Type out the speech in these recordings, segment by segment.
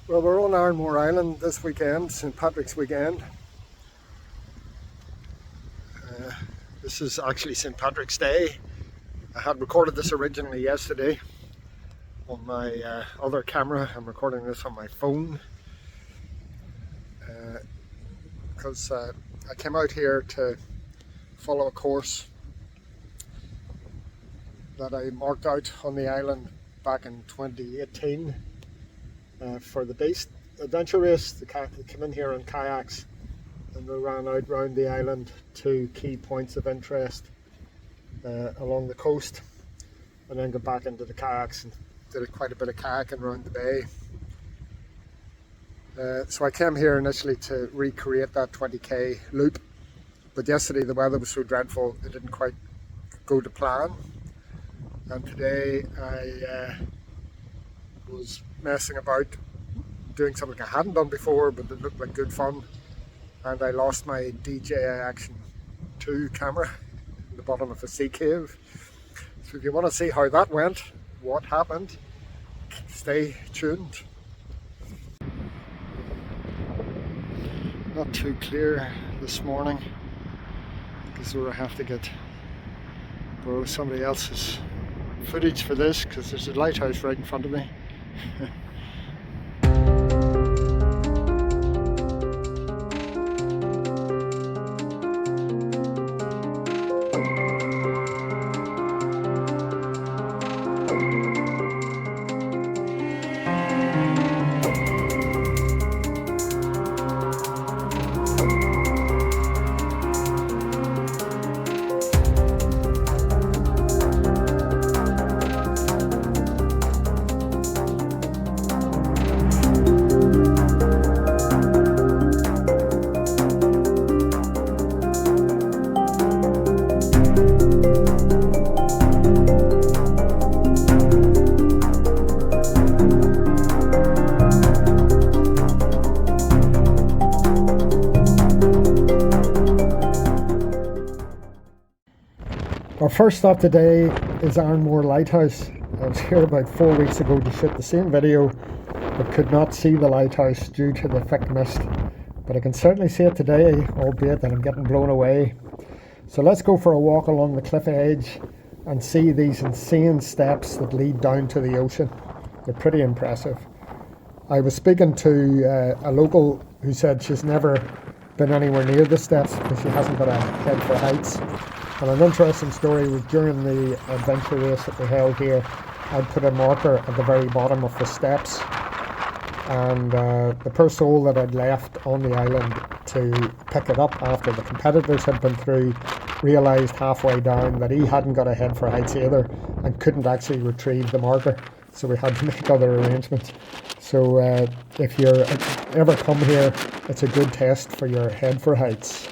Well, we're on Arranmore Island this weekend, St. Patrick's weekend. This is actually St. Patrick's Day. I had recorded this originally yesterday on my other camera. I'm recording this on my phone because I came out here to follow a course that I marked out on the island back in 2018 for the Beast adventure race. They came in here on kayaks and we ran out round the island to key points of interest along the coast, and then got back into the kayaks and did quite a bit of kayaking around the bay. So I came here initially to recreate that 20k loop, but yesterday the weather was so dreadful it didn't quite go to plan, and today I was messing about doing something I hadn't done before, but it looked like good fun, and I lost my DJI Action 2 camera in the bottom of a sea cave. So if you want to see how that went, what happened, stay tuned. Not too clear this morning because I have to borrow somebody else's footage for this because there's a lighthouse right in front of me. Our first stop today is Arranmore Lighthouse. I was here about 4 weeks ago to shoot the same video, but could not see the lighthouse due to the thick mist. But I can certainly see it today, albeit that I'm getting blown away. So let's go for a walk along the cliff edge and see these insane steps that lead down to the ocean. They're pretty impressive. I was speaking to a local who said she's never been anywhere near the steps because she hasn't got a head for heights. And an interesting story was during the adventure race that we held here, I'd put a marker at the very bottom of the steps, and the poor soul that I'd left on the island to pick it up after the competitors had been through realised halfway down that he hadn't got a head for heights either and couldn't actually retrieve the marker, so we had to make other arrangements. So if you ever come here, it's a good test for your head for heights.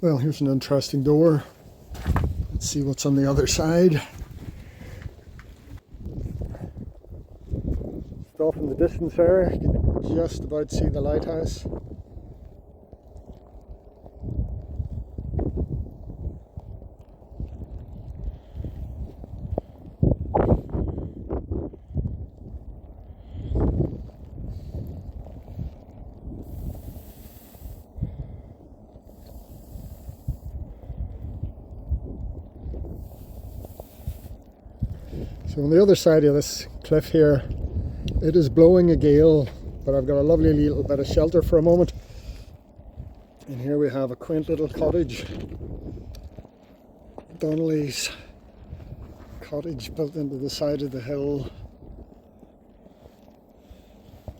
Well, here's an interesting door. Let's see what's on the other side. Just off in the distance there, you can just about see the lighthouse. So on the other side of this cliff here, it is blowing a gale, but I've got a lovely little bit of shelter for a moment. And here we have a quaint little cottage. Donnelly's cottage built into the side of the hill.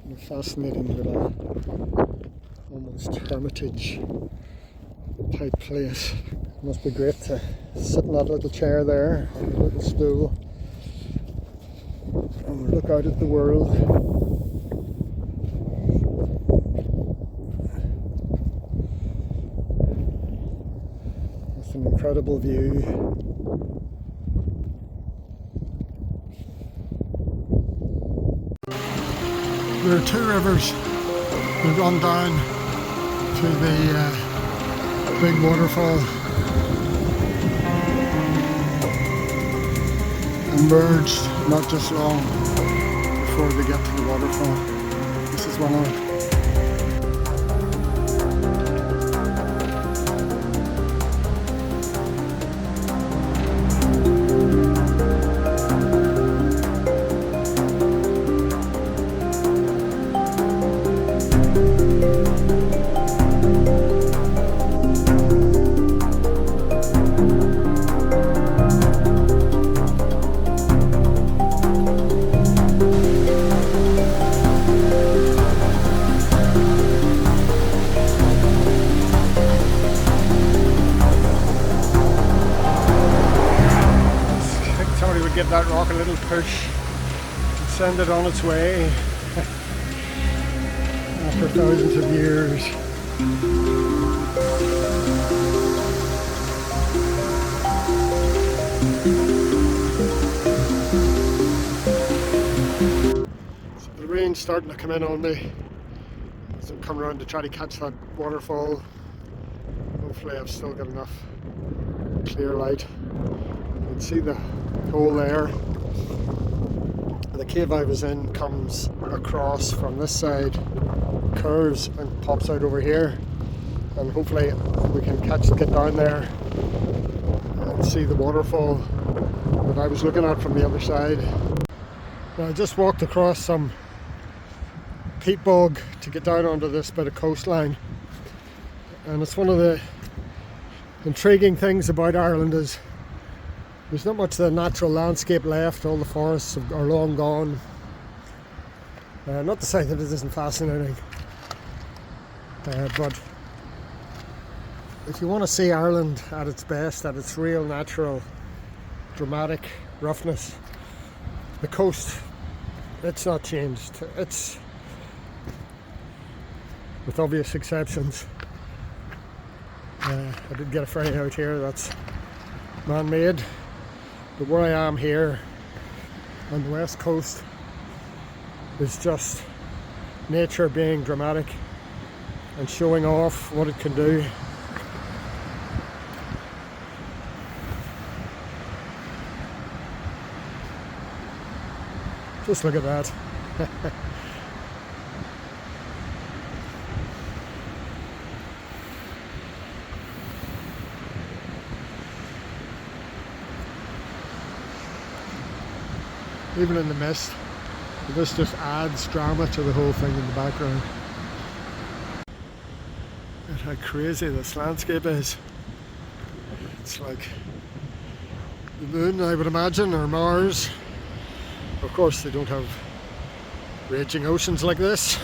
And a fascinating little, almost hermitage type place. It must be great to sit in that little chair there, on a little stool, and look out at the world. It's an incredible view. There are two rivers that run down to the big waterfall and merged not just long before they get to the waterfall. This is one of them. Give that rock a little push and send it on its way after thousands of years. So the rain's starting to come in on me as I'm coming around to try to catch that waterfall. Hopefully I've still got enough clear light. You can see the hole there. The cave I was in comes across from this side, curves and pops out over here, and hopefully we can get down there and see the waterfall that I was looking at from the other side. Now, I just walked across some peat bog to get down onto this bit of coastline, and it's one of the intriguing things about Ireland is there's not much of the natural landscape left. All the forests are long gone. Not to say that it isn't fascinating, but if you want to see Ireland at its best, at its real natural, dramatic roughness, the coast, it's not changed. It's, with obvious exceptions. I did get a ferry out here that's man-made. But where I am here on the west coast is just nature being dramatic and showing off what it can do. Just look at that. Even in the mist, this just adds drama to the whole thing in the background. And how crazy this landscape is. It's like the moon, I would imagine, or Mars. Of course, they don't have raging oceans like this.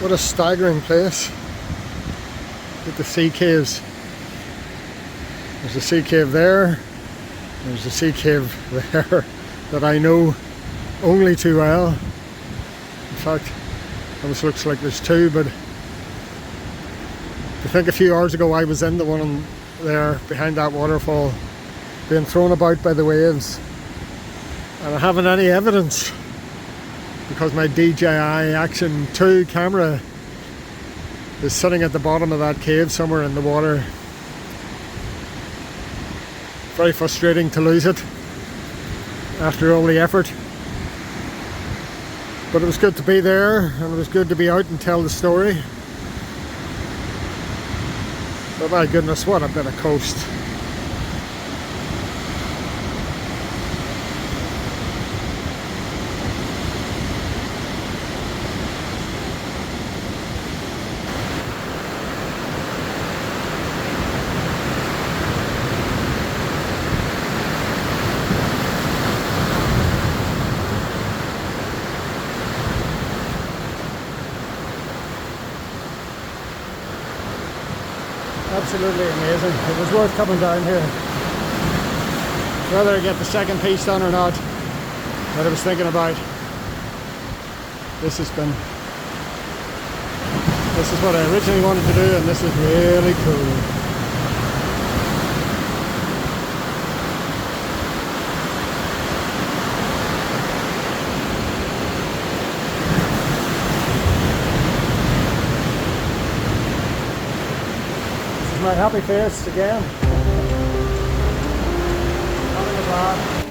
What a staggering place with the sea caves. There's a sea cave there, there's a sea cave there that I know only too well. In fact, almost looks like there's two, but I think a few hours ago I was in the one there behind that waterfall, being thrown about by the waves, and I haven't any evidence because my DJI Action 2 camera is sitting at the bottom of that cave somewhere in the water. Very frustrating to lose it after all the effort. But it was good to be there, and it was good to be out and tell the story. But my goodness, what a bit of coast. Absolutely amazing. It was worth coming down here. Whether I get the second piece done or not, that I was thinking about. This is what I originally wanted to do, and this is really cool. My happy face again. Having a bath.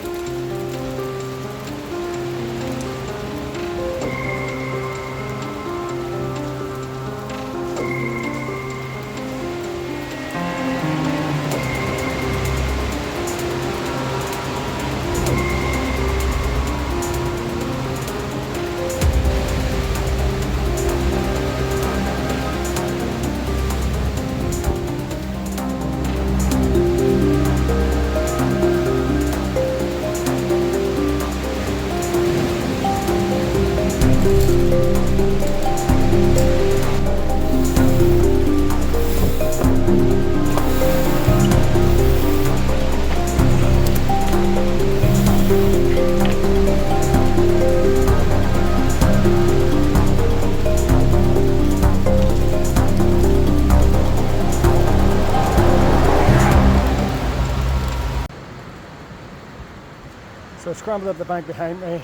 So I scrambled up the bank behind me, and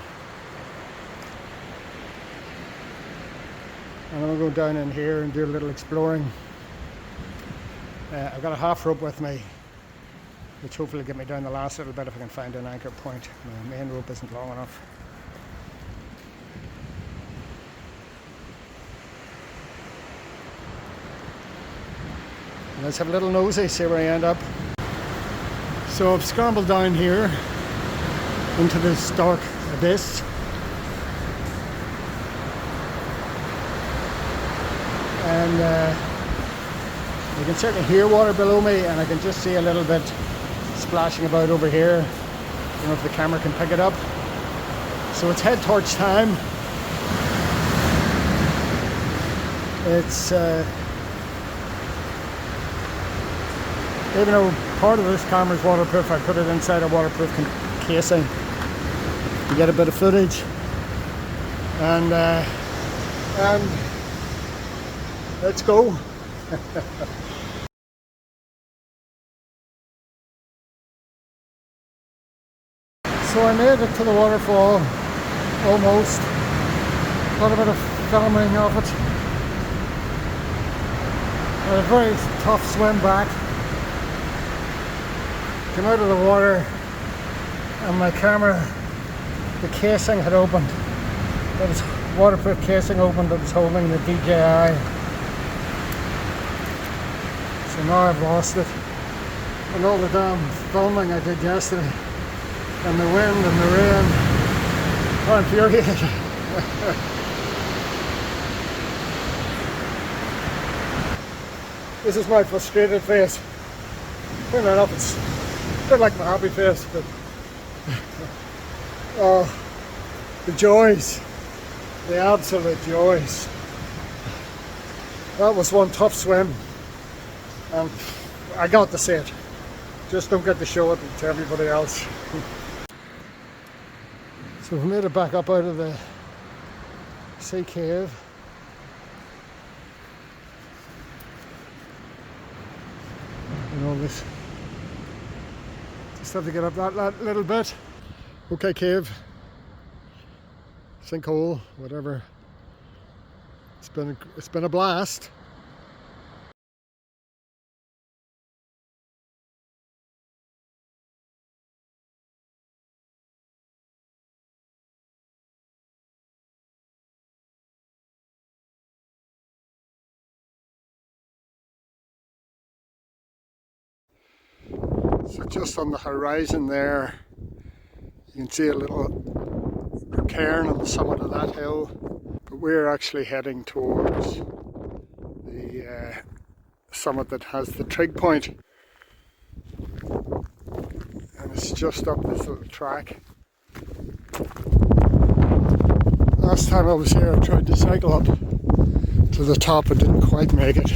I'm going to go down in here and do a little exploring. I've got a half rope with me, which hopefully will get me down the last little bit if I can find an anchor point. My main rope isn't long enough. Let's have a little nosy, see where I end up. So I've scrambled down here into this dark abyss. And you can certainly hear water below me, and I can just see a little bit splashing about over here. I don't know if the camera can pick it up. So it's head torch time. It's even though part of this camera is waterproof, I put it inside a waterproof casing to get a bit of footage, and let's go. So I made it to the waterfall, almost. Got a bit of filming of it. Had a very tough swim back. Came out of the water, and my camera, the casing had opened. That was waterproof casing opened that was holding the DJI. So now I've lost it. And all the damn filming I did yesterday, and the wind and the rain, I'm infuriated. This is my frustrated face. Fair enough, it's a bit like my happy face, but oh, the joys, the absolute joys That was one tough swim, and I got to see it. Just don't get to show it to everybody else. So we've made it back up out of the sea cave. And all this. Just have to get up that little bit. Okay, cave, sinkhole, whatever. It's been a blast. So just on the horizon there, you can see a little cairn on the summit of that hill. But we're actually heading towards the summit that has the Trigpoint. And it's just up this little track. Last time I was here I tried to cycle up to the top and didn't quite make it.